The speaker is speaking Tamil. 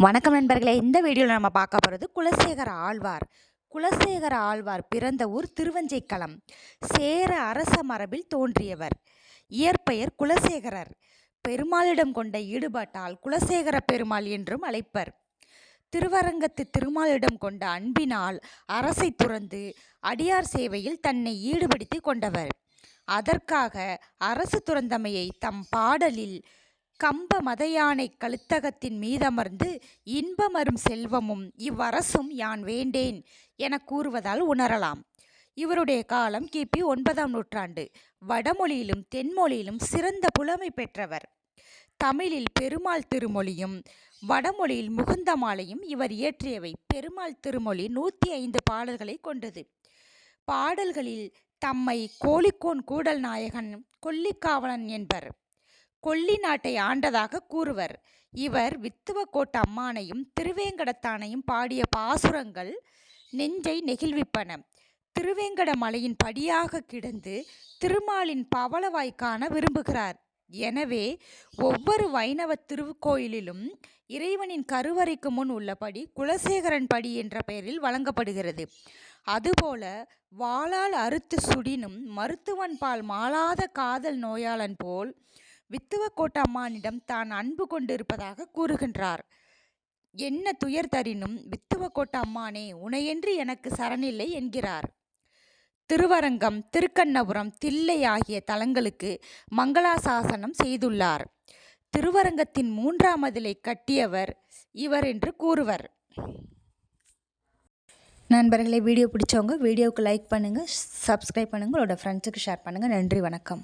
வணக்கம் நண்பர்களே, இந்த வீடியோவில் நம்ம பார்க்க போகிறது குலசேகர ஆழ்வார். குலசேகர ஆழ்வார் பிறந்த ஊர் திருவஞ்சைக்களம். சேர அரச மரபில் தோன்றியவர். இயற்பெயர் குலசேகரர். பெருமாளிடம் கொண்ட ஈடுபாட்டால் குலசேகர பெருமாள் என்றும் அழைப்பர். திருவரங்கத்து திருமாலிடம் கொண்ட அன்பினால் அரசை துறந்து அடியார் சேவையில் தன்னை ஈடுபடுத்தி கொண்டவர். அதற்காக அரசு துறந்தமையை தம் பாடலில் கம்ப மதயானை கழுத்தகத்தின் மீதமர்ந்து இன்பமரும் செல்வமும் இவ்வரசும் யான் வேண்டேன் என கூறுவதால் உணரலாம். இவருடைய காலம் கிபி 9ஆம் நூற்றாண்டு. வடமொழியிலும் தென்மொழியிலும் சிறந்த புலமை பெற்றவர். தமிழில் பெருமாள் திருமொழியும் வடமொழியில் முகுந்தமாலையும் இவர் இயற்றியவை. பெருமாள் திருமொழி 105 பாடல்களை கொண்டது. பாடல்களில் தம்மை கோழிக்கோன் கூடல் நாயகன் கொல்லிக்காவலன் என்பர். கொல்லி நாட்டை ஆண்டதாக கூறுவர். இவர் வித்துவக்கோட்ட அம்மானையும் திருவேங்கடத்தானையும் பாடிய பாசுரங்கள் நெஞ்சை நெகிழ்விப்பன. திருவேங்கட மலையின் படியாக கிடந்து திருமாலின் பவளவாய் காண விரும்புகிறார். எனவே ஒவ்வொரு வைணவ திருக்கோயிலிலும் இறைவனின் கருவறைக்கு முன் உள்ளபடி குலசேகரன் படி என்ற பெயரில் வழங்கப்படுகிறது. அதுபோல வாளால் அறுத்து சுடினும் மருத்துவன் பால் மாளாத காதல் நோயாளன் போல் வித்துவக்கோட்ட அம்மானிடம் தான் அன்பு கொண்டிருப்பதாக கூறுகின்றார். என்ன துயர் தரினும் வித்துவக்கோட்ட அம்மானே, உனையென்று எனக்கு சரணில்லை என்கிறார். திருவரங்கம், திருக்கண்ணபுரம், தில்லை ஆகிய தலங்களுக்கு மங்களாசாசனம் செய்துள்ளார். திருவரங்கத்தின் 3ஆம் மதிலை கட்டியவர் இவர் என்று கூறுவர். நண்பர்களே, வீடியோ பிடிச்சவங்க வீடியோவுக்கு லைக் பண்ணுங்கள், சப்ஸ்கிரைப் பண்ணுங்கள், உங்களோட ஃப்ரெண்ட்ஸுக்கு ஷேர் பண்ணுங்கள். நன்றி, வணக்கம்.